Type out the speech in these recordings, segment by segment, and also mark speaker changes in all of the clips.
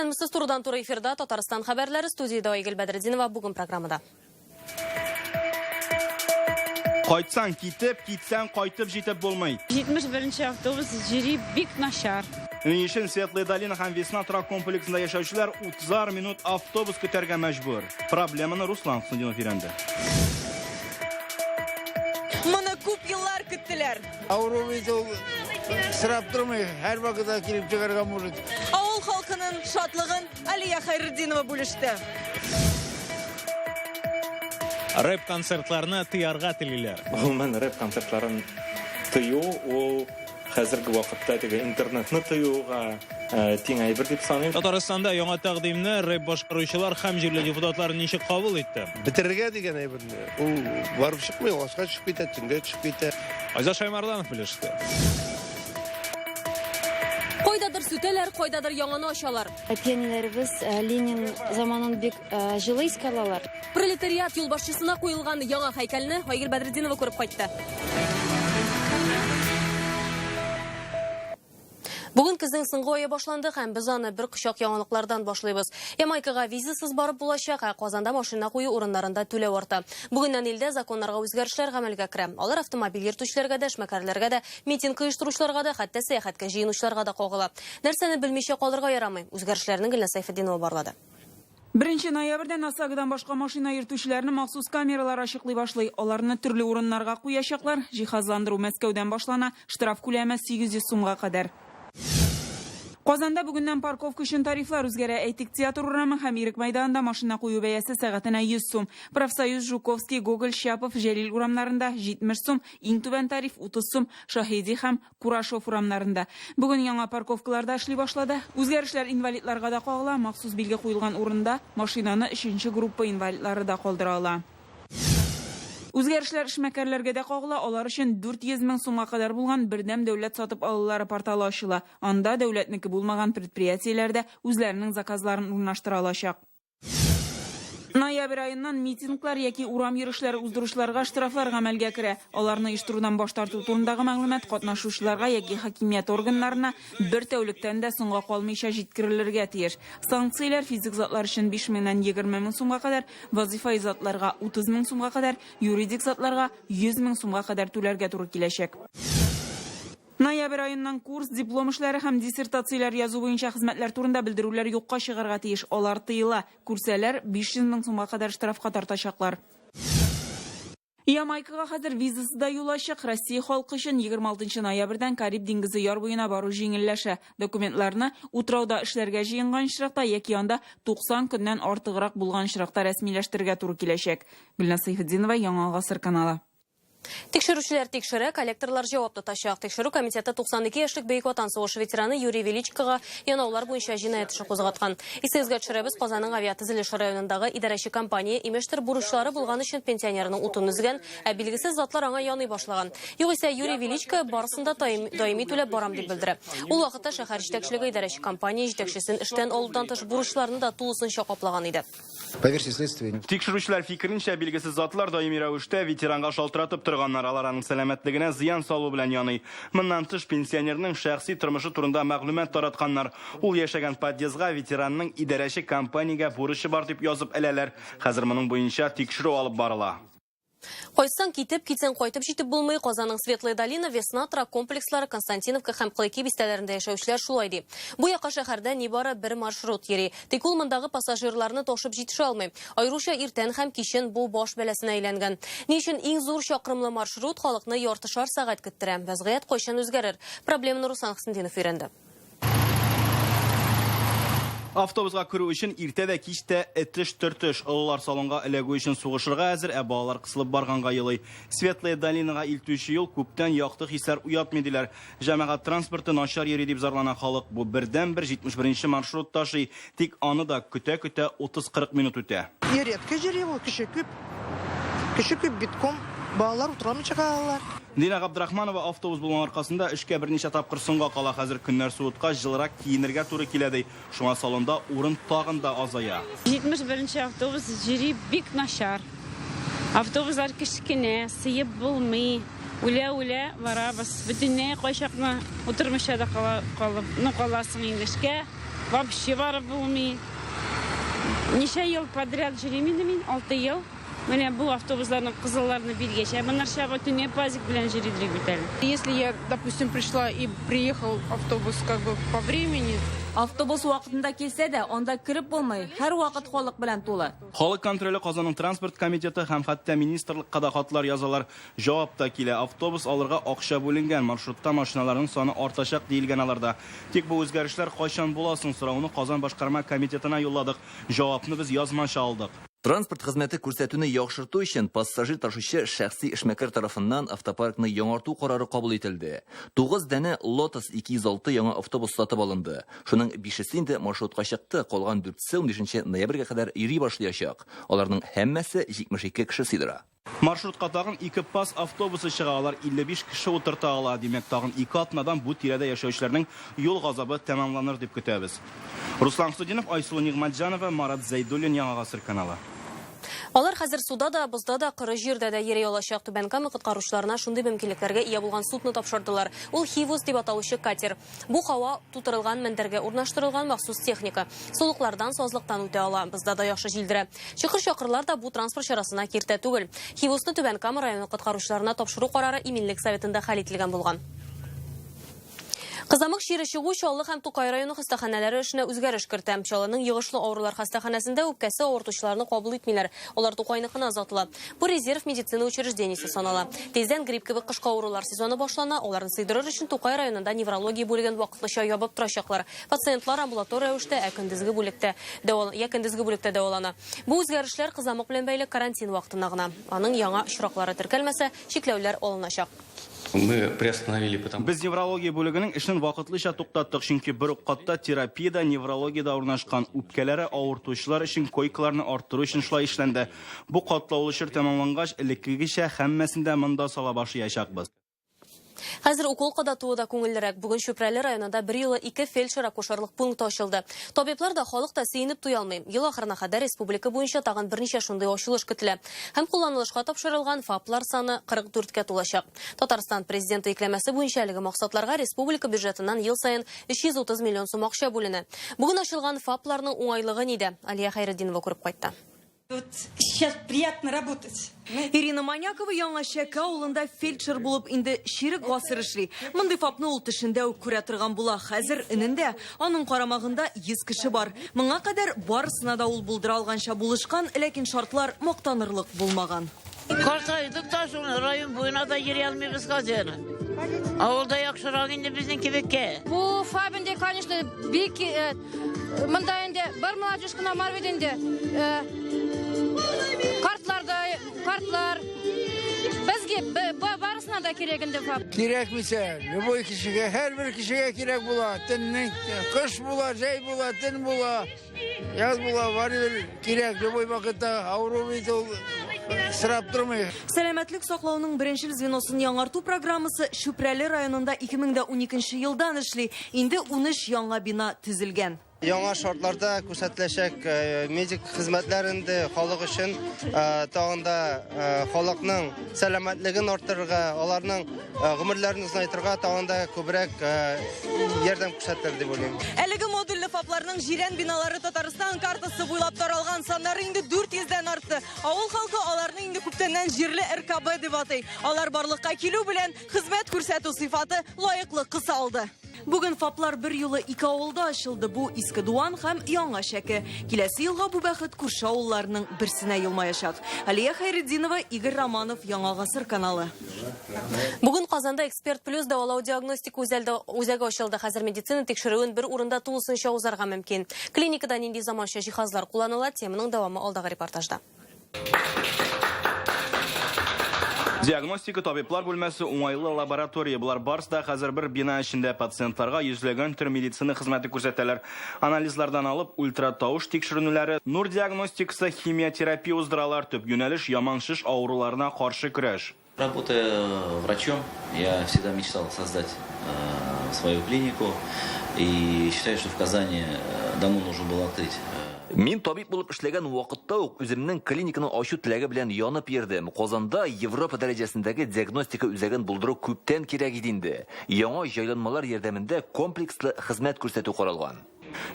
Speaker 1: Исәнмесез, турыдан туры эфирда Татарстан хәбәрләре, студияда Айгөл Бәдретдинова бүген программада.
Speaker 2: Кайтсаң китеп, китсәң кайтып җитеп булмый.
Speaker 3: 71-нче автобус җири бик начар.
Speaker 2: Ни өчен Светлая долина һәм Весна торак комплексында яшәүчеләр 30 минут автобус көтәргә мәҗбүр. Проблеманы Руслан Хусаинов өйрәнде.
Speaker 4: Моны күп еллар көттеләр.
Speaker 5: Авыру бит ул сырап тормый, һәр вакытта килеп чыгарга может.
Speaker 4: Авыл халкының шатлыгын Алия Хайретдинова бүлеште.
Speaker 6: Рэп-концертларны тыярга телиләр.
Speaker 7: Гомумән рэп-концертларын тыю, ул хәзерге вакытта интернетны тыюга тиң әйбер дип саныйм.
Speaker 6: Татарстанда яңа тәкъдимне рэп башкаручылар һәм җирле депутатлар ничек кабул итте?
Speaker 5: Бетерергә дигән әйберне. Ул барып чыкмый, ашка чыгып китә, төнгә чыгып китә.
Speaker 6: Айза Шаймарданов белеште.
Speaker 1: Кайдадыр сүтәләр, кайдадыр яңаны ачалар.
Speaker 3: Пионерларыбыз Ленин заманын бик җылы искә алалар.
Speaker 1: Пролетариат юлбашчысына куелган яңа һәйкәлне Айгөл Бәдретдинова күреп кайтты. Бүген көзнең соңгы ае башланды һәм без аны бер кочак яңалыклардан башлыйбыз. Ямайкага визасыз барып булачак, Казанда машина кую урыннарында түләү арта. Бүгеннән илдә законнарга үзгәрешләр гамәлгә керә. Алар автомобиль йөртүчеләргә дә, эшмәкәрләргә дә, митинг оештыручыларга да, хәтта сәяхәткә җыенучыларга да кагыла. Нәрсәне белмичә калырга ярамый. Үзгәрешләрне Гөлнә Сайфетдинова барлады.
Speaker 8: 1 ноябрьдән ОСАГОдан башка машина йөртүчеләрне махсус камералар ачыклый башлый. Аларны төрле урыннарга куячаклар. Җиһазландыру Мәскәүдән башлана. Штраф күләме 800 сумга кадәр. Казанда бүгеннән парковка өчен тарифлар үзгәрә. Әйтик, театр урамы һәм Ирек мәйданында машина кую бәясе сәгатенә 100 сум. Профсоюз, Жуковский, Гоголь, Щапов, Җәлил урамнарында 70 сум, иң түбән тариф 30 сум, Шаһиди һәм Курашов урамнарында. Бүген яңа парковкаларда эшли башлады. Үзгәрешләр инвалидларга да кагыла. Махсус билге куелган урында машинаны 3нче группа инвалидлары да калдыра ала. Үзгәрешләр эшмәкәрләргә дә кагыла, алар өчен 400 мең сумга кадәр булган бердәм дәүләт сатып алулары порталы ачыла. Анда дәүләтнеке булмаган предприятиеләрдә үзләренең заказларын урнаштыра алачак. Ноябрь айыннан митинглар яки урам йөрүшләре уздыручыларга штрафлар гамәлгә керә. Аларны оештырудан баш тарту турындагы мәгълүмат катнашучыларга яки хакимият органнарына бер тәүлектән дә соңга калмыйча җиткерелергә тиеш. Санкцияләр физик затлар өчен 5 меңнән 20 мең сумга кадәр, вазифаи затларга 30 мең сумга кадәр, юридик затларга 100 мең сумга кадәр түләргә туры киләчәк. Ноябрь айыннан курс, диплом эшләре һәм диссертацияләр язу буенча хезмәтләр турында белдерүләр юкка чыгарга тиеш. Алар тыела. Күрсәләр 500 мең сумга кадәр штрафка тартачаклар. Ямайкага хәзер визасы да юл ачык. Россия халкы өчен 26 ноябрьдән Кариб диңгезе яр буена бару җиңелләшә. Документларны утрауда эшләргә җыенган чиракта яки анда 90 көннән артыграк булган чиракта рәсмиләштергә туры киләчәк. Гөлнә Сайфетдинова, Яңа гасыр каналы.
Speaker 1: Тикшерүчеләр тикшерә, коллекторлар җавап тотачак. Тикшерү комитеты 92 яшьлек Бөек Ватан сугышы ветераны Юрий Величкога янаулар буенча җинаять эше кузгаткан. Исегезгә төшерәбез, Казанның авиатөзелеш районындагы идарәче компания имештер бурычлары булган өчен пенсионерның утын үзгән, ә билгесез затлар аңа яный башлаган. Югыйсә Юрий Величко барысында даими түләп барам дип белдерә. Ул вакытта шәһәр җитәкчелеге идарәче компания җитәкчесен эштән алудан тыш бурычларны да тулысынча каплаган иде.
Speaker 5: По версии следствия.
Speaker 2: Тикшерүчеләр фикеренчә, билгесез затлар даими рәвештә ветеранга шалтыратып торганнар, алар аның сәламәтлегенә зыян салу белән яный. Моннан тыш пенсионерның шәхси тормышы турында мәгълүмат таратканнар. Ул яшәгән подъездга ветеранның идарәче компаниягә бурычы бар дип язып әләләр. Хәзер моның буенча тикшерү алып барыла.
Speaker 1: Кайсаң китеп, китсәң кайтып җитеп булмый. Казанның Светлая долина, Весна торак комплекслары, Константиновка һәм Клыки бистәләрендә яшәүчеләр шулай ди. Бу якка шәһәрдә нибары бер маршрут йөри. Тик ул мондагы пассажирларны ташып җитешә алмый. Айруча иртән һәм кичен бу баш бәласенә әйләнгән. Ни өчен иң зур чакрымлы маршрут халыкны яртышар сәгать көттерә. Вәзгыять кайчан үзгәрер? Проблеманы Руслан Хусаинов өйрәнде.
Speaker 2: Автобусга керү өчен иртә дә кич тә этеш-төртеш, олылар салонга эләгү өчен сугышырга әзер, ә балалар кысылып барганга елый. Светлая долинага илтүче юл күптән якты хисләр уятмый диләр. Җәмәгать транспорты начар йөри дип зарлана халык. Бу бердән-бер 71-нче маршрут ташый, тик аны да көтә-көтә 30-40 минут үтә.
Speaker 4: Редко җири ул, кеше күп битком, балалар утырамыйча калалар.
Speaker 2: Дина Габдрахманова автобус булган аркасында эшкә берничә тапкыр соңга кала. Хәзер көннәр суытка җылырак киенергә туры килә ди. Шуңа салонда урын тагын да азая.
Speaker 3: 71-нче автобус җири бик начар. Автобуслар кечкенә, сыеп булмый. Үлә барабыз. Бөтенләй кайчакны утырмыйча да калып, каласың инде эшкә.
Speaker 9: вообще барып булмый. Ничә ел подряд жүрем инде мин, 6 ел. Менә бу автобусларның кызылларны биргәч, моннар чабы төнья пазик белән йөридер бит әле.
Speaker 10: Если я, допустим, пришла и приехал автобус как бы по времени,
Speaker 8: Автобус вакытында килсә дә, анда кирип булмый. Һәр вакыт халык белән тулы.
Speaker 2: Халык контроле Казанның транспорт комитеты һәм хәтта министрлыкка да хатлар язалар. Җавап та килә. Автобус алырга акча бүленгән, маршрутта машиналарның саны артачак диелгән аларда. Тик бу үзгәрешләр кайчан буласын сорауны Казан башкарма комитетына юлладык. Җавапны biz язманча алдык.
Speaker 11: Транспорт хезмәте күрсәтүне яхшырту өчен пассажир ташучы шәхси эшмәкәр тарафыннан автопаркны яңарту карары кабул ителде. 9 дәне Lotus 206 яңа автобус сатып алынды. Шуның 5-се инде маршрутка чыкты, калган 4-се 15 ноябрьгә кадәр йөри башлаячак. Аларның һәммәсе 72 кеше сыйдыра.
Speaker 2: Маршрутка тагын 2 пас автобусы чыга, алар 55 кеше утырта ала. Димәк, тагын 2 атнадан бу тирәдә яшәүчеләрнең юл газабы тәмамланыр дип көтәбез. Руслан Судинов, Айсулу Нигъмәтҗанова, Марат Зәйдуллин, Яңа Гасыр каналы.
Speaker 1: Алар хәзер суда да, бозда да, кыры җирдә дә йөри алачак. Түбән Кама коткаручыларына шундый мөмкинлекләргә ия булган судны тапшырдылар. Ул Хивус дип аталучы катер. Бу һава тутырылган мендәргә урнаштырылган махсус техника. Сулыклардан, сазлыктан үтә ала. Бозда да яхшы җилдерә. Чыкыр-чакырлар да бу транспорт чарасына киртә түгел. Хивусны Түбән Кама районы коткаручыларына тапшыру карары иминлек советында хәл ителгән булган. Кызамык шире чыгу Чаллы һәм Тукай районы хастаханәләре эшенә үзгәреш кертә. Чаллының йогышлы авырулар хастаханәсендә үпкәсе авыртучыларны кабул итмиләр. Алар Тукайныкына озатыла. Бу резерв медицина учреждениесе санала. Тиздән грипп кебек кышкы авырулар сезоны башлана. Аларны сыйдырыр өчен Тукай районында неврология бүлеген вакытлыча ябып торачаклар. Пациентлар амбулатория рәвештә көндезге бүлектә дәвалана. Бу үзгәрешләр кызамык белән бәйле карантин вакытына гына. Аның яңа очраклары теркәлмәсә, чикләүләр алыначак.
Speaker 7: Мы приостановили, потому
Speaker 2: Без неврология бүлегенең эшен вакытлыча туктаттык, чөнки бер үк катта терапиядә, неврологиядә урнашкан үпкәләре авыртучылар өчен койкаларны арттыру өчен шулай эшләнде. Бу катлаулы эшләр тәмамлангач, элеккегечә һәммәсендә монда сала башлаячакбыз.
Speaker 1: Хәзер укол кадатуы да күңеллерәк. Бүген Чүпрәле районында 1 елы 2 фельдшер акушерлык пункты ачылды. Табиблар да, халык та сөенеп туя алмый. Ел ахырына кадәр республика буенча тагын берничә шундый ачылыш көтелә. Һәм кулланылышка тапшырылган ФАПлар саны 44-кә тулачак. Татарстан президенты икләмәсе буенча әлеге максатларга республика бюджетыннан ел саен 330 миллион сум акча бүленә. Бүген ачылган ФАПларның уңайлыгы нидә? Алия Хайретдинова күреп кайтты.
Speaker 12: Сейчас приятно работать.
Speaker 13: Ирина Манякова яңа Шәке авылында фельдшер булып инде ширек гасыр эшли. Мондый фапны ул төшендә үк күрә торган була. Хәзер инендә аның карамагында 100 кеше бар. Моңа кадәр барысына да ул булдыра алганча булышкан, ләкин шартлар мактанырлык булмаган.
Speaker 14: Картайдык та шул район буена да йөри алмыйбыз хәзер. Авылда яхшырак инде безнең кебеккә.
Speaker 15: Бу фабинде, конечно, бик монда инде бер молодежь кына бар бит инде. Картлар безгә барысына да кирәк инде фаб.
Speaker 5: Кирәкмисә, любой кешегә, һәрбер кешегә кирәк була. Төннең кыш була, җәй була, төн була, яз була, барыбер кирәк. Любой вакытта авыру бит ул сырап тормый.
Speaker 13: Сәламәтлек саклауның беренчел звеносын яңарту программасы Чүпрәле районында 2012 елдан эшли. Инде 13 яңа бина төзелгән.
Speaker 16: Яңа шартларда күрсәтеләчәк медик хезмәтләрендә халык өчен тагында халыкның сәламәтлеген арттырырга, аларның гомерләрен узайтырга тагында күбрәк ярдәм күрсәтер дип уйлыйм.
Speaker 13: Әлеге модульле фапларның җирән биналары Татарстан картасы буйлап таралган, саннары инде 400-дән артты. Авыл халкы аларны инде күптәннән җирле РКБ дип атый. Алар барлыкка килү белән хезмәт күрсәтү сыйфаты лаеклы кысалды. Бүген фаплар 1 елы 2 авылда ачылды. Бу Иске Дуан һәм Яңа Шәке. Киләсе елга бу бәхет күрше авылларның берсенә елмаячак. Алия Хайретдинова, Игорь Романов, Яңа Гасыр каналы.
Speaker 1: Бүген Казанда Эксперт плюс дәвалау диагностика үзәге ачылды. Хәзер медицина тикшерүен бер урында тулысынча узарга мөмкин. Клиникада нинди заманча җиһазлар кулланыла? Теманың дәвамы алдагы репортажда.
Speaker 2: Диагностика табиблар бүлмәсе уңайлы лаборатория. Булар барысы да хәзер бер бина эчендә пациентларга йөзләгән төр медицина хезмәте күрсәтәләр. Анализлардан алып ультратауш тикшерүләре, нур диагностикасы, химиотерапия уздыралар, төп юнәлеш яманшыш авыруларына каршы көрәш.
Speaker 17: Работая врачом, я всегда мечтал создать свою клинику и считаю, что в Казани давно нужно было открыть.
Speaker 11: Мин табиб булып эшләгән вакытта ук үземнең клиниканы ачу теләге белән янып йөрдем. Казанда Европа дәрәҗәсендәге диагностика үзәген булдыру күптән кирәк иде инде. Яңа җайланмалар ярдәмендә комплекслы хезмәт күрсәтү каралган.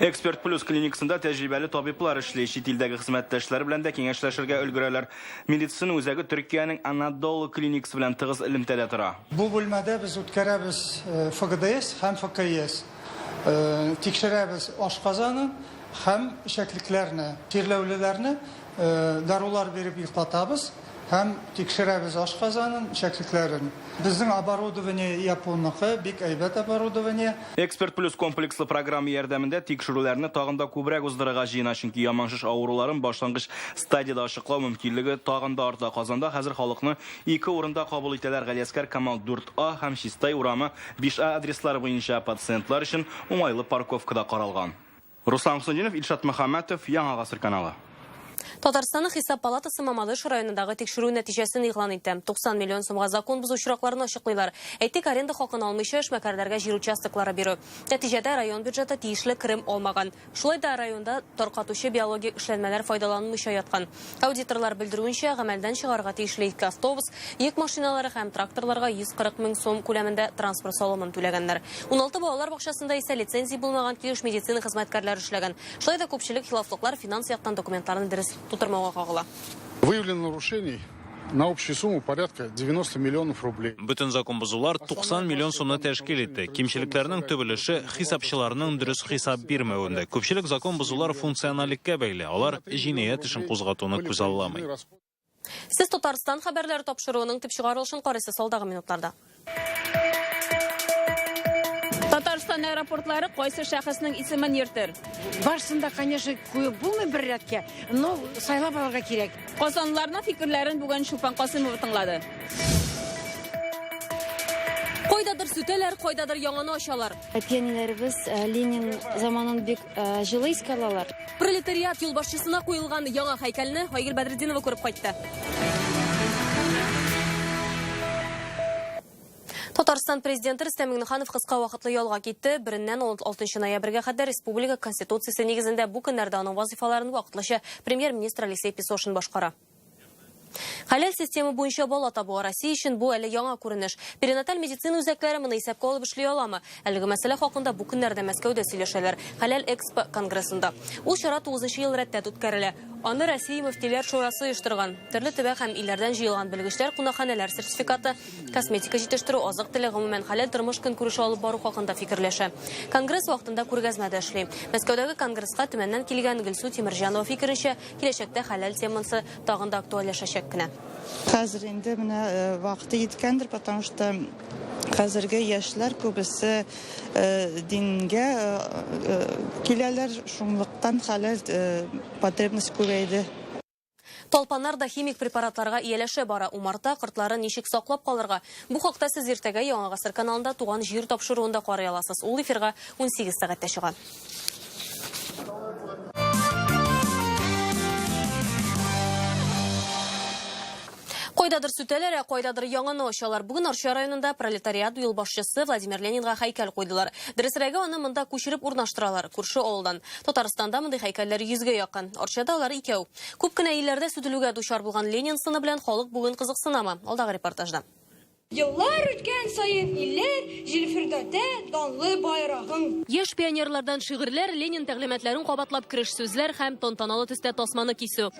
Speaker 2: Эксперт плюс клиникасында тәҗрибәле табиблар эшли, чит илдәге хезмәттәшләре белән дә киңәшләшергә өлгерәләр. Медицина үзәге Төркиянең Анадolu клиникасы белән тыгыз элемтәдә тора.
Speaker 18: Бу бүлмәдә без үткәрәбез ФГДС һәм ФКС. Тикшерәбез ашказаны һәм ишәклекләрне, тирләүлеләрне дарулар биреп йоклатабыз һәм тикшерәбез ашказанын, ишәклекләрен. Безнең оборудование японныкы, бик әйбәт оборудование.
Speaker 2: Эксперт плюс комплекслы программа ярдәмендә тикшерүләрне тагын да күбрәк уздырырга җыена, чөнки яманшыш авыруларын башлангыч стадияда ачыклау мөмкинлеге тагын да арта. Казанда хәзер халыкны 2 урында кабул итәләр. Галиәскәр Камал 4А һәм Чистай урамы 5А адреслары буенча пациентлар өчен уңайлы парковкада каралган. Руслан Хусаинов, Илшат Мөхәммәтов, Яңа Гасыр каналы.
Speaker 1: Татарстанның Хисап палатасы Мамадыш районындагы тикшерү нәтиҗәсен игълан итте. 90 миллион сумга закон бузу очракларын ачыклыйлар. Әйтик, аренда хакын алмыйча эшмәкәрләргә җир участоклары бирү. Нәтиҗәдә район бюджеты тиешле керем алмаган. Шулай да районда таркатучы биологик эшләнмәләр файдаланылмыйча яткан. Аудиторлар белдерүенчә, гамәлдән чыгарга тиешле 2 автобус, йөк машиналары һәм тракторларга 140 мең сум күләмендә транспорт салымын түләгәннәр. 16 балалар бакчасында исә лицензия булмаган килеш медицина хезмәткәрләре эшләгән. Шулай да күпчелек хилафлыклар финанс яктан документларны дөрес тутырмауга кагыла.
Speaker 19: Выявлено нарушений на общую сумму порядка 90 миллионов рублей.
Speaker 6: Бүтән закон бозулар 90 миллион сумны тәшкил итте. Кимчелекләрнең төбелеше хисапчыларның дөрес хисап бирмәвендә. Күпчелек закон бозулар функционаллеккә бәйле. Алар җинаять эшен кузгатуны күз алламый.
Speaker 1: Сез Татарстан хәбәрләре тапшыруының төп чыгарылышын карыйсыз алдагы минутларда.
Speaker 8: Татарстан аэропортлары кайсы шәхеснең исемен йөртер?
Speaker 12: Барсында, конечно, күп булмый бер рәткә, но сайлап алырга кирәк.
Speaker 8: Казанлыларның фикерләрен бүген Шупан Касымов тыңлады.
Speaker 1: Кайдадыр сүтәләр, кайдадыр яңаны ачалар.
Speaker 3: Пионерләребез Ленин заманын бик җылы искә алалар.
Speaker 1: Пролетариат юлбашчысына куелган яңа һәйкәлне Айгөл Бәдретдинова күреп кайтты. Татарстан президенты Рөстәм Миңнеханов кыска вакытлы ялга китте. 1-ннән 6 ноябрьгә кадәр республика конституциясе нигезендә бу көннәрдә аның вазифаларын вакытлыча премьер-министр Алексей Песошин башкара. Хәләл система буенча бала табуы Россия өчен бу әле яңа күренеш. Перинаталь медицина үзәкләре моны исәпкә алып эшли аламы? Әлеге мәсьәлә хакында бу көннәрдә Мәскәүдә сөйләшәләр. Хәләл Экспо конгрессында. Ул чара 9нчы ел рәттә үткәрелә. Аны Россия мөфтиләр шурасы оештырган. Төрле төбәк һәм илләрдән җыелган белгечләр кунакханәләр сертификаты, косметика җитештерү, азык-төлек гомумән хәләл тормыш көнкүреше алып бару хакында фикерләшә. Конгресс вакытында күргәзмәдә эшли. Мәскәүдәге конгресска төмәннән килгән Гөлсу Тимерҗанова фикеренчә, киләчәктә хәләл темасы тагын да актуальләшәчәк кенә.
Speaker 20: Хәзер инде менә вакыты җиткәндер, потому что хәзерге яшьләр күбесе дингә киләләр, шунлыктан хәләл потребность күбәйде.
Speaker 1: Талпаннар да химик препаратларга ияләшә бара. Умарта кортларын ничек саклап калырга? Бу хакта сез иртәгә Яңа Гасыр каналында туган җир тапшыруында карый аласыз. Ул эфирга 18 сәгатьтә чыга. Кайдадыр сүтәләр, кайдадыр яңаны ачалар. Бүген Арча районында пролетариат юлбашчысы Владимир Ленинга һәйкәл куйдылар. Дөресрәге аны монда күчереп урнаштыралар, күрше авылдан. Татарстанда мондай һәйкәлләр 100гә якын. Арчада алар 2. Күп кенә илләрдә сүтелүгә дучар булган Ленин сыны белән халык бүген кызыксынамы? Алдагы репортажда.
Speaker 21: Еллар үткән саен илләр җилфирдәтә данлы байрагын.
Speaker 1: Яшь пионерлардан шигырьләр, Ленин тәгълиматларын кабатлап кереш сүзләр һәм тантаналы төстә тасманы кисү.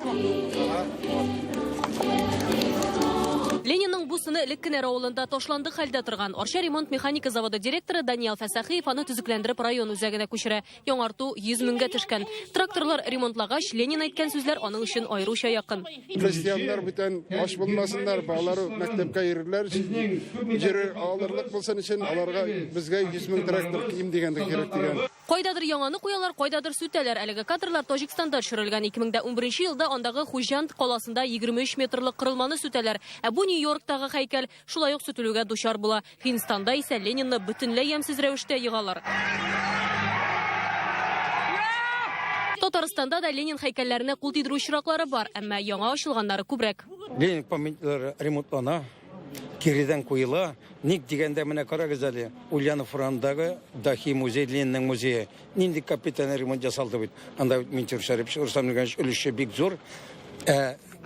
Speaker 1: Ленинның бу сыны элек кенә авылында ташланды хәлдә торган. Арча ремонт механика заводы директоры Даниил Фәсәхиев аны төзекләндереп район үзәгенә күчерә. Яңарту 100 меңгә төшкән. Тракторлар ремонтлагач, Ленин әйткән сүзләр аның өчен аеруча якын.
Speaker 19: Крестьяннар бүтән аш булмасыннар, балалары мәктәпкә йөрерләр, җире алырлык булсын өчен аларга безгә 100 мең трактор кием дигәндә кирәк дигән.
Speaker 1: Кайдадыр яңаны куялар, кайдадыр сүтәләр. Әлеге кадрлар Таҗикстанда төшерелгән. 2011 елда андагы Хуҗанд каласында 23 метрлык кырылманы сүтәләр. Ә бу Нью-Йорктагы һәйкәл шулай ук сүтелүгә дучар була. Финстанда исә Ленинны бөтенләй ямьсез рәвештә йыгалар. Татарстанда да Ленин һәйкәлләренә кул тидерү очраклары бар, әмма яңа ачылганнары күбрәк.
Speaker 22: Ленин памятниклары ремонтлана, киридән куела. Ник дигәндә менә карагыз әле, Ульянов районындагы Дахи музей, Ленинның музее. Нинди капитан ремонт ясалды бит. Анда Минтер Шәрипов Рустам өлеше бик зур.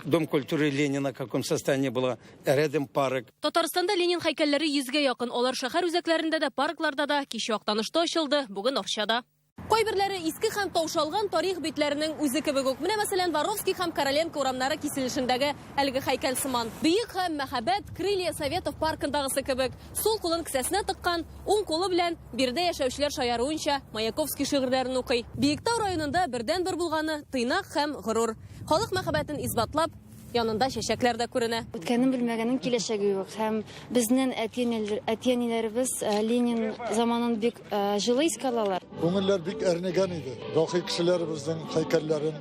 Speaker 22: Дом культуры Ленина в каком состоянии было, рядом парк.
Speaker 1: Татарстанда Ленин һәйкәлләре 100гә якын. Алар шәһәр үзәкләрендә дә, паркларда да, кич вакытанышта ачылды, бүген Арчада. Кайберләре иске һәм таушалган тарих битләренең үзе кебек үк. Менә мәсәлән Воровский һәм Короленко урамнары киселешендәге әлеге һәйкәл сыман. Бөек һәм мәхәббәт Крылья Советов паркындагысы кебек. Сул кулын кесәсенә тыккан, уң кулы белән бирдә яшәүчеләр шаяруынча Маяковский шигырьләрен укый. Биектау районында бердән-бер булганы тыйнак һәм горур. Халык мәхәббәтен избатлап, янында чәчәкләр дә күренә.
Speaker 3: Үткәнен белмәгәннең киләчәге юк. Һәм безнең әти-әниләребез Ленин заманын бик җылы искә алалар.
Speaker 4: Күңелләр бик әрнегән иде. Дахи кешеләребезнең һәйкәлләрен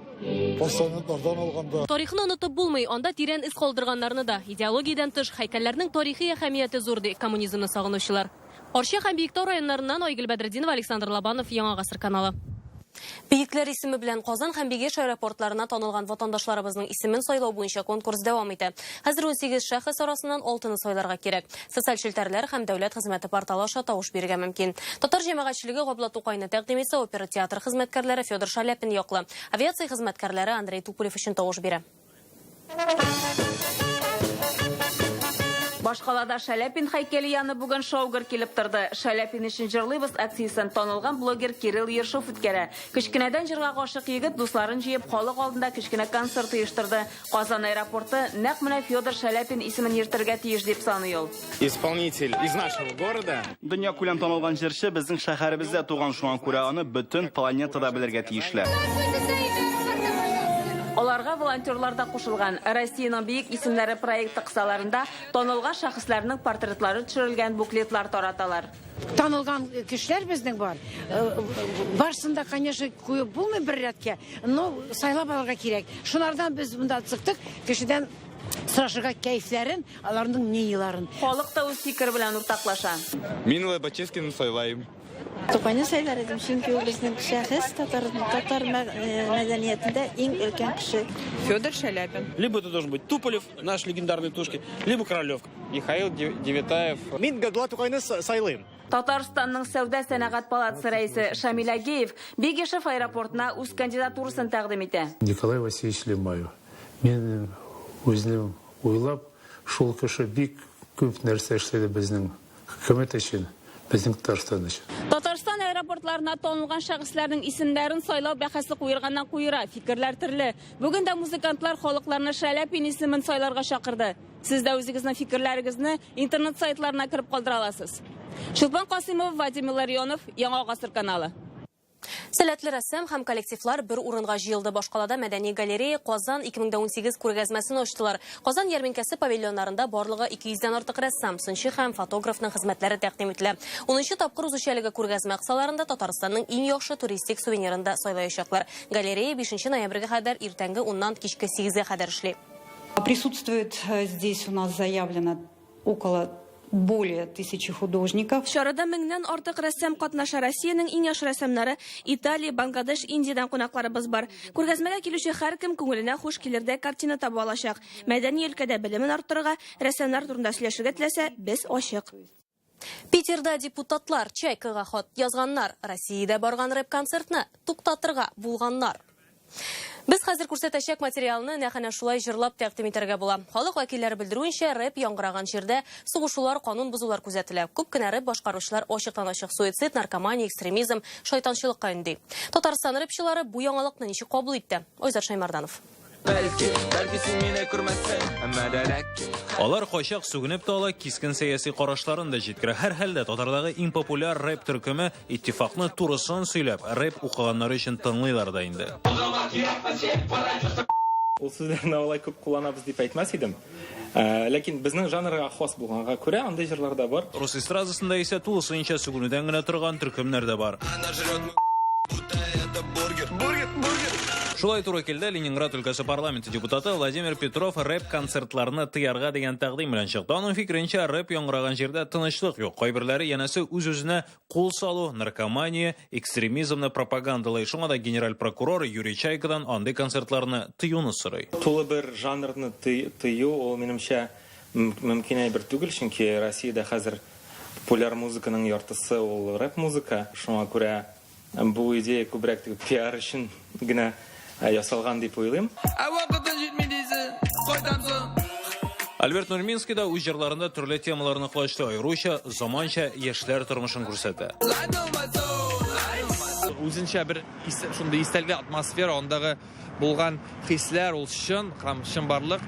Speaker 4: постаментлардан алганда.
Speaker 1: Тарихны онытып булмый, анда тирән из калдырганнарны да. Идеологиядән тыш һәйкәлләрнең тарихи әһәмияте зур ди коммунизмны сагынучылар. Арча һәм Биектау районнарыннан Айгөл Бәдретдинова, Александр Лобанов, Яңа гасыр каналы. Бөекләр исеме белән Казан һәм Бигеш аэропортларына танылган ватандашларыбызның исемен сайлау буенча конкурс дәвам итә. Хәзер 18 шәхес арасыннан 6-ны сайларга кирәк. Социаль челтәрләр һәм дәүләт хезмәте порталы аша тавыш бирергә мөмкин. Татар җәмәгатьчелеге Габла Тукайны тәкъдим итсә, опера театр хезмәткәрләре Федор Шаляпин яклы. Авиация хезмәткәрләре Андрей Туполев өчен тавыш бирә.
Speaker 8: Башкалада Шаляпин һәйкәле яны бүген шаугыр килеп торды. Шаляпин өчен җырлыйбыз акциясын танылган блогер Кирилл Ершов үткәрә. Кечкенәдән җырга гашык егет дусларын җыеп халык алдында кечкенә концерт оештырды. Казан аэропорты нәкъ менә Федор Шаляпин исемен йөртергә тиеш дип саный ул.
Speaker 9: Исполнитель из нашего города.
Speaker 2: Дөнья күләм танылган җырчы безнең шәһәребездә туган, шуңа күрә аны бөтен планетада белергә тиешле.
Speaker 8: Аларга волонтерлар да кушылган. Россиянең бөек исемнәре проекты кысаларында танылган шәхесләрнең портретлары төшерелгән буклетлар тараталар.
Speaker 12: Танылган кешеләр безнең бар. Барсында, конечно, куеп булмый бер рәткә, но сайлап алырга кирәк. Шунардан без монда чыктык, кешедән сорашырга кәйфләрен, аларның нияларын.
Speaker 8: Халык та үз фикер белән уртаклаша.
Speaker 9: Мин Лобачевскийны сайлайм.
Speaker 23: Тукайны сайлар идем, чөнки ул безнең шәхес татар мәдәниятендә иң өлкән кеше.
Speaker 24: Федор Шаляпин. Либо это должен быть Туполев, наш легендарный Тушки, либо Королёв.
Speaker 9: Михаил Девятаев.
Speaker 24: Мин Габла Тукайны сайлыйм.
Speaker 8: Татарстанның сәүдә сәнәгать палатасы рәисе Шамил Агеев Бигешев аэропортына үз кандидатурасын тәкъдим итә.
Speaker 25: Николай Васильевич Лемаев. Мен үзем уйлап, шул кеше бик күп нәрсә эшләде безнең хөкүмәт өчен.
Speaker 8: Татарстан аэропортларына танылган шәхесләрнең исемнәрен сайлау бәхәсе куерганнан куера, фикерләр төрле. Бүген дә музыкантлар халыкларны Шаляпин исемен сайларга чакырды. Сез дә үзегезнең фикерләрегезне интернет сайтларына кирип калдыра аласыз. Чулпан Касымов, Вадим Илларионов, Яңа гасыр каналы.
Speaker 1: Сәләтле рәссам һәм коллективлар бер урынга җыелды. Башкалада мәдәни галерея Казан 2018 күргәзмәсен ачтылар. Казан ярминкәсе павильоннарында барлыгы 200-дән артык рәссам, сынчы һәм фотографның хезмәтләре тәкъдим ителә. 10-нчы тапкыр узучы күргәзмә кысаларында Татарстанның иң яхшы туристик сувенирын да сайлаячаклар. Галерея 5 ноябрьгә кадәр иртәнге 10-нан кичке 8-гә кадәр эшли.
Speaker 26: Присутствует здесь у нас заявлено около более 1000 художников.
Speaker 27: Чарада 1000-нән артык рәссам катнаша. Россиянең иң яхшы рәссамнары Италия, Бангладеш, Индиядән кунакларыбыз бар. Күргәзмәгә килүче һәркем күңеленә хуш килердә картина таба алачак. Мәдәни өлкәдә белемен арттырырга, рәссамнар турында сөйләшергә теләсә, без ачык.
Speaker 1: Питерда депутатлар Чайкага хат язганнар. Россиядә барган рэп концертны туктатырга булганнар. Без хәзер күрсәтәчәк материалны нәкъ шулай җырлап тәкъдим итәргә була. Халык вәкилләре белдерүенчә, рэп яңгыраган җирдә сугышулар, канун бозулар күзәтелә. Күп кенә рэп башкаручылар ачыктан-ачык суицид, наркомания, экстремизм, шайтанчылыкка инде. Татарстан рэпчылары бу яңалыкны ничек кабул итте? Айзат Шаймарданов.
Speaker 6: Алар кайчак сүгенеп тә ала, кискен сәяси карашларын да җиткерә. Һәр хәлдә татардагы иң популяр рэп төркеме иттифакны турысын сөйләп, рэп укыганнары өчен тыңлыйлар да инде.
Speaker 7: Ул сүзләрне алай күп кулланабыз дип әйтмәс идем. Ләкин безнең жанрга хас булганга күрә андый җырлар да бар.
Speaker 6: Рус эстрадасында исә тулысынча сүгенүдән генә торган төркемнәр дә бар. Шулай туры килде Ленинград өлкәсе парламенты депутаты Владимир Петров рэп концертларны тыярга дигән тәкъдим белән чыкты. Аның фикеренчә, рэп яңгыраган җирдә тынычлык юк. Кайберләре янәсе үз-үзенә кул салу, наркомания, экстремизмны пропагандалый. Шуңа да генераль прокурор Юрий Чайкадан андый концертларны тыюны сорый.
Speaker 7: Тулы бер жанрны тыю, ул минемчә мөмкин бер түгел, чөнки Россиядә хәзер популяр музыканың яртысы ул рэп музыка. Шуңа күрә бу идея күбрәк пиар өчен генә ясалган дип уйлыйм.
Speaker 6: Альберт Нурминский да үз җырларында төрле темаларны кылычлы, аеруча заманча яшьләр тормышын күрсәтә.
Speaker 5: үзенчә бер шундый истәлге атмосфера, андагы булган хисләр ул чын барлык.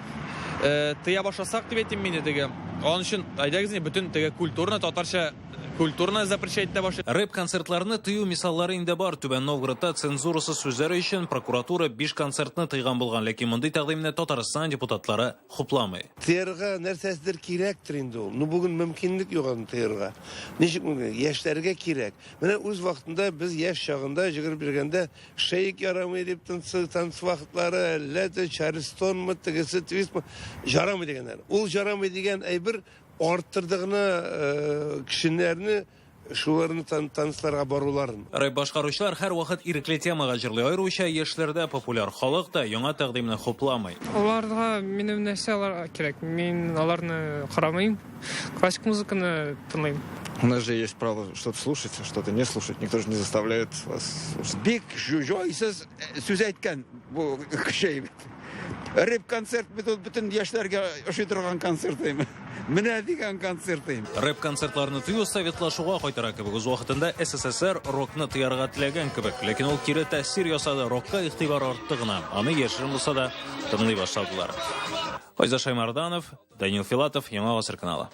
Speaker 5: Тыя башласак дип әйтим мине теге. Аның өчен әйдәгез бөтен теге культурны татарча культурно запрещать та башлый.
Speaker 6: Рэп концертларны тыю мисаллары инде бар. Түбән Новгородта цензурасы сүзләре өчен прокуратура 5 концертны тыйган булган, ләкин мондый тәкъдимне Татарстан депутатлары хупламый.
Speaker 10: Тыярга нәрсәсидер кирәктер инде ул. Бүген мөмкинлек юк аны тыярга. Ничек мөмкин? Яшьләргә кирәк. Менә үз вакытында без яшь чагында җигер биргәндә шейк ярамый дип танц вакытлары, ләтә Чарльстонмы, тегесе твистмы ярамый дигәннәр. Ул ярамый дигән әйбер арттырдыгына кешеләрне шуларны танцларга баруларын.
Speaker 6: Рэп башкаручылар һәр вакыт ирекле темага җырлый. Аеруча яшьләрдә популяр халык та яңа тәкъдимне хупламый.
Speaker 13: Аларга минем нәрсәләр кирәк. Мин аларны карамыйм. Классик музыканы тыңлыйм.
Speaker 9: У нас же есть право что-то слушать, что-то не слушать. Никто же не заставляет вас слушать.
Speaker 10: Бик җойсыз сүз әйткән бу кеше. Рэп концерт бөтен яшьләргә ошый торган концерт диме. Менә дигән концерт диме.
Speaker 6: Рэп концертларны тыю советлашуга кайтара кебек. Үз вакытында СССР рокны тыярга теләгән кебек, ләкин ул кире тәэсир ясады, рокка игътибар артты гына. Аны яшерен булса да тыңлый башладылар. Айза Шаймарданов, Данил Филатов, Яңа Гасыр каналы.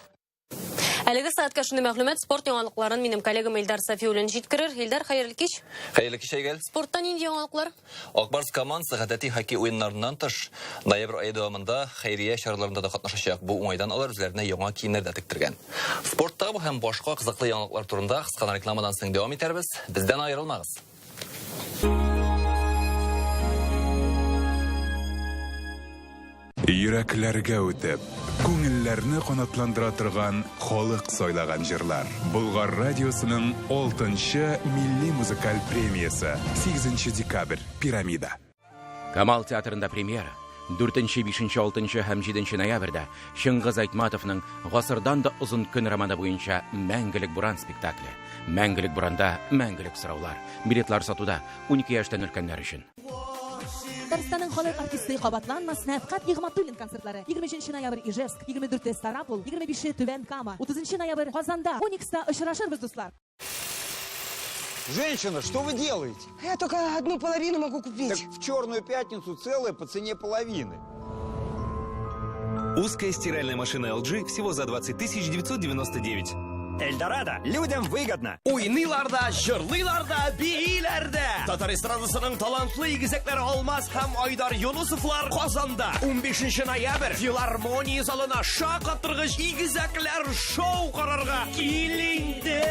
Speaker 1: Әлеге саатка шундый мәгълүмат, спорт яңалыкларын минем коллегам Илдар Сафиуллин җиткерер. Илдар, хәерле кич.
Speaker 11: Хәерле кич, Әйгәл.
Speaker 1: Спорттан инде яңалыклар?
Speaker 11: Акбарс командасы гадәти хоккей уеннарыннан тыш, ноябрь ае дәвамында хәйрия чараларында да катнашачак. Бу уңайдан алар үзләренә яңа киемнәр дә тектергән. Спорттагы бу һәм башка кызыклы яңалыклар турында кыска рекламадан соң дәвам итәрбез. Бездән аерылмагыз.
Speaker 14: Йөрәкләргә үтеп, күңелләрне канатландыра торган халык сайлаган җырлар. Болгар радиосының 6-нчы милли музыкаль премиясе 8 декабрь Пирамида.
Speaker 15: Камал театрында премьера 4, 5, 6 һәм 7 ноябрьдә Шыңгыз Айтматовның гасырдан да узын көн романы буенча Мәңгелек буран спектакле. Мәңгелек буранда мәңгелек сораулар. Билетлар сатуда 12 яшьтән өлкәннәр өчен.
Speaker 16: Татарстанның халык артисты Кабатланмас Нәфкать Нигъмәтуллин концертлары 23 ноябрь Ижевск, 24 Ставрополь, 25 Түбән Кама, 30 ноябрь Казанда. 12-та очрашырбыз, дуслар.
Speaker 17: Женщина, что вы делаете?
Speaker 28: Я только одну половину могу купить.
Speaker 17: Так в Черную пятницу целое по цене половины.
Speaker 29: Узкая стиральная машина LG всего за 20 999.
Speaker 30: Эльдорадо людям выгодно. Уйныларда, җырлыйларда, бииләрдә. Татар эстрадасының талантлы игезәкләре Алмаз һәм Айдар Юнусовлар Казанда. 15 ноябрь филармония залына шаккатыргыч игезәкләр шоу карарга килинде.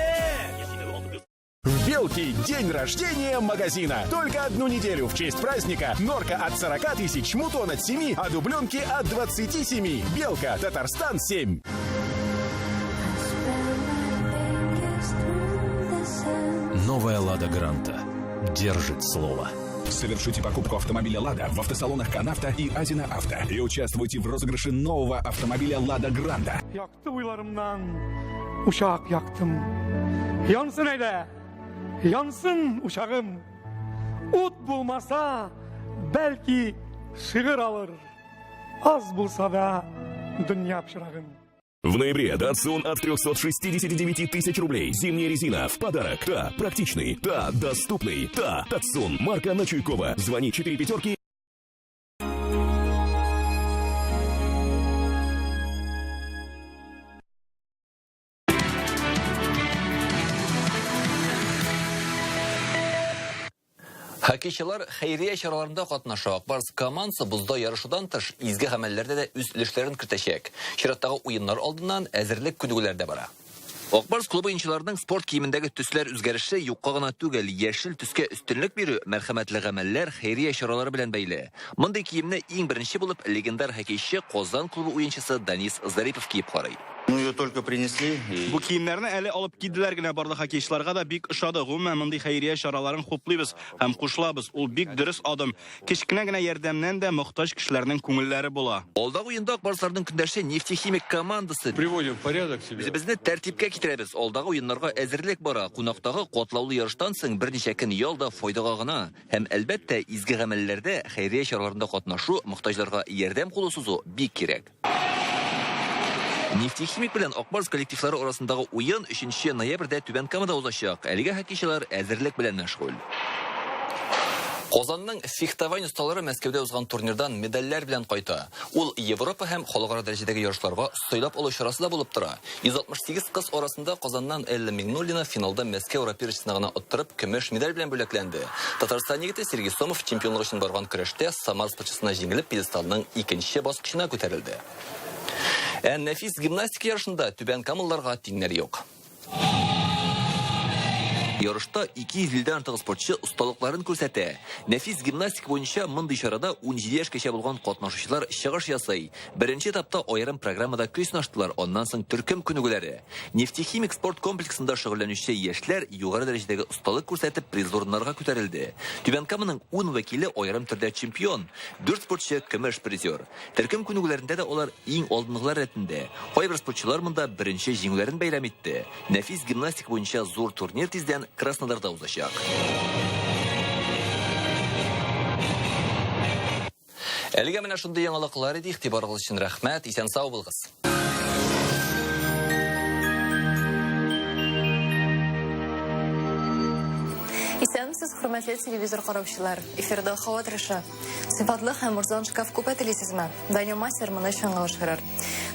Speaker 31: В Белке день рождения магазина. Только одну неделю в честь праздника. Норка от 40 тысяч, мутон от 7, а дубленки от 27. Белка, Татарстан 7.
Speaker 32: Новая «Лада Гранта» держит слово.
Speaker 31: Совершите покупку автомобиля «Лада» в автосалонах «Канавто» и «Азина Авто» и участвуйте в розыгрыше нового автомобиля «Лада Гранта».
Speaker 18: Yaktı uylarımdan, uşak yaktım. Yansın eyle, yansın uşağım. Ut bulmasa belki sığır alır. Az bulsa da dünya pişirağım.
Speaker 31: В ноябре Datsun от 369 тысяч рублей. Зимняя резина в подарок. Та практичный, та доступный, та Datsun. Марка на Чуйкова. Звони 4 пятерки.
Speaker 11: Хоккейчылар хәйрия чараларында катнаша. Акбарс командасы бузда ярышудан тыш изге гамәлләрдә дә үз өлешләрен кертәчәк. Чираттагы уеннар алдыннан әзерлек күнегүләр дә бара. Акбарс клубы инчиләренең спорт киемендәге төсләр үзгәреше юкка гына түгел, яшел төскә өстенлек бирү, мәрхәмәтле гамәлләр хәйрия чаралары белән бәйле. Мондый киемне иң беренче булып легендар хоккейчы Казан клубы уенчысы Данис Зарипов киеп карый.
Speaker 2: Ну, ее только принесли. Бу киемнәрне әле алып киделәр генә барлык хоккейчыларга да бик ошады. Гомумән мондый хәйрия чараларын хуплыйбыз һәм кушылабыз. Ул бик дөрес адым. Кечкенә генә ярдәмнән дә мохтаҗ кешеләрнең күңелләре була.
Speaker 11: Алдагы уенда Акбарсларның көндәше нефтехимик командасы
Speaker 33: приводим в порядок себя.
Speaker 11: Безне тәртипкә китерәбез. Алдагы уеннарга әзерлек бара. Кунактагы катлаулы ярыштан соң берничә көн ялда файдага гына. Һәм әлбәттә изге гамәлләрдә хәйрия чараларында катнашу, мохтаҗларга ярдәм кулы сузу бик кирәк. Нефтехимик белән Акбарс коллективлары арасындагы уен 3 ноябрьдә Түбән Камада узачак. Әлегә хоккейчылар әзерлек белән мәшгуль. Казанның фехтование осталары Мәскәүдә узган турнирдан медальләр белән кайта. Ул Европа һәм халыкара дәрәҗәдәге ярышларга сайлап алу чарасы да булып тора. 168 кыз арасында Казаннан Элла Мигнуллина финалда Мәскәү раперчысына оттырып көмеш медаль белән бүләкләнде. Татарстан егете Сергей Сомов чемпионлык өчен барган көрәштә Самар спортчысына җиңелеп пьедесталның 2нче баскычына күтәрелде. Нәфис гимнастика ярышында Түбән Камалларга тиңнәр юк. Ярышта 250-дән артык спортчы осталыкларын күрсәтә. Нәфис гимнастика буенча мондый чарада 17 яшькәчә булган катнашучылар чыгыш ясый. Беренче этапта аерым программада көч сынаштылар, аннан соң төркем күнегүләре. Нефтехимик спорт комплексында шөгыльләнүче яшьләр югары дәрәҗәдәге осталык күрсәтеп приз урыннарга күтәрелде. Түбән Каманың 10 вәкиле аерым төрдә чемпион, 4 спортчы көмеш призер. Төркем күнегүләрендә дә алар иң алдынгылар рәтендә. Кайбер спортчылар монда беренче җиңүләрен бәйрәм итте. Нәфис гимнастика буенча зур турнир тиздән Краснодарда узачак. Әлегә менә шундый яңалыклар иде, игътибарыгыз өчен рәхмәт, исән сау булыгыз.
Speaker 3: Исәнмесез, хөрмәтле телевизор караучылар. Эфирда һава торышы. Сыйфатлы һәм урзан шкаф күпә телисезме? Данил Мастер моны чаңгылышырыр.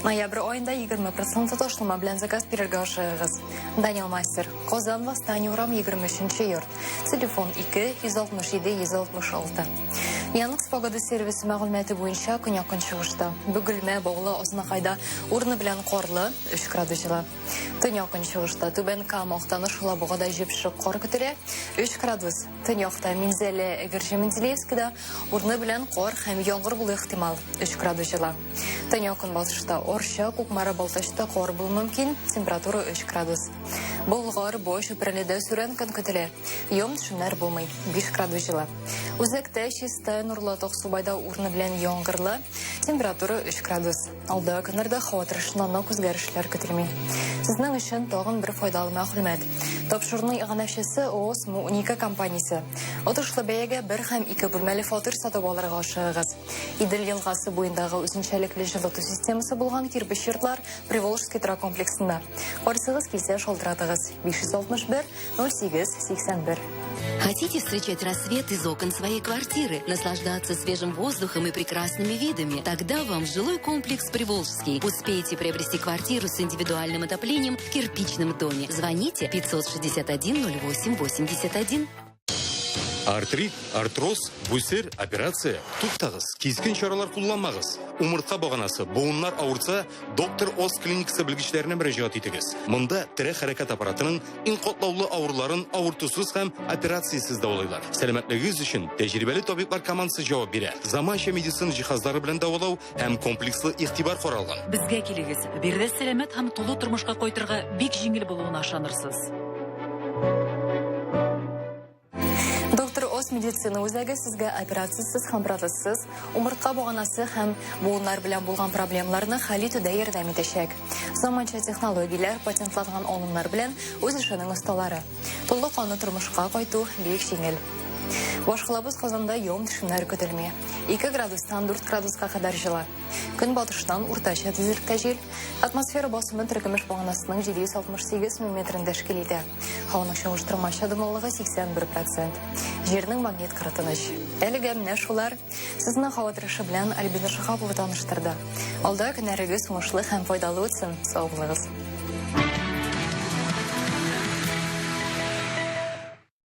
Speaker 3: Ноябрь айында 20% тошлама белән заказ бирергә ашыгыз. Данил Мастер, Казан Восстание урам 23-нче йорт. Телефон 2-167-166. Янык погода сервисы мәгълүматы буенча көньяк көнчыгышта Бөгелмә, Боглы, Азнакайда урыны белән карлы 3 градус җыла. Төньяк көнчыгышта Түбән Кама, Актаныш, Лабугада җеп-шык кар көтелә 3 градус. Төньякта Минзәле, Менделеевскида урыны белән кар һәм яңгыр булу ихтимал 3 градус җыла. Төньяк көнбатышта Орча, Кукмара, Балтачта кар булу мөмкин, температура 3 градус. Болгар, Бош, Үперледә сүрән көн көтелә. Яңгыр булмый 5 градус җыла. Үзәктә Чиста, Нурлы, Токсубайда урыны белән яңгырлы, температура 3 градус. Алда көннәрдә һава торышыннан үзгәрешләр көтелми. Сезнең өчен тагын бер файдалы мәгълүмат. Тапшырны иганәчесе ООС Муника компаниясе. Отышлы бәягә 1 һәм 2 бүлмәле фатир сатып алырга ашыгыз. Идел елгасы буендагы үзенчәлекле җылыту системасы булган кирпеч йортлар Приволжский комплексында. Карсыгыз килсә шалтыратыгыз 561 08 81.
Speaker 4: Хотите встречать рассвет из окон своей квартиры, наслаждаться свежим воздухом и прекрасными видами? Тогда вам жилой комплекс Приволжский. Успейте приобрести квартиру с индивидуальным отоплением в кирпичном доме. Звоните 561 08 81.
Speaker 8: Артрит, артроз, бүлсер, операция. Туктагыз, кизген чаралар кулланмагыз. Умыртка баганасы, буыннар авырса, доктор Оз клиникасы белгечләренә мөрәҗәгать итегез. Монда тирә хәрәкәт аппаратының иң катлаулы авырларын авыртусыз һәм операциясыз дәвалыйлар. Сәламәтлегегез өчен тәҗрибәле табиблар командасы җавап бирә. Заманча медицина җиһазлары белән дәвалау һәм комплекслы игътибар каралган.
Speaker 12: Безгә килегез. Бирдә сәламәт һәм тулы тормышка кайтырга бик җиңел булуына ышанырсыз.
Speaker 3: Доктор Оз медицина үзәге сезгә операциясыз һәм протезсыз, умыртка баганасы һәм буыннар белән булган проблемаларны хәл итүдә ярдәм итәчәк. Заманча технологияләр, патентланган алымнар белән үз эшенең осталары. Тулы канлы тормышка кайту бик җиңел. Башкалабыз Казанда яум төшемнәр көтелми. 2 градустан 4 градуска кадәр җыла. Көнбатыштан уртача тизлеккә җил. Атмосфера басымы төркемеш баганасының 768 мм тәшкил итә. Һаваның чагыштырмача дымлылыгы 81%. Җирнең магнит кыртыныч. Әлегә менә шулар сезнең һава торышы белән Альбина Шахапова таныштырды. Алда көннәрегез уңышлы һәм файдалы үтсен. Сау булыгыз.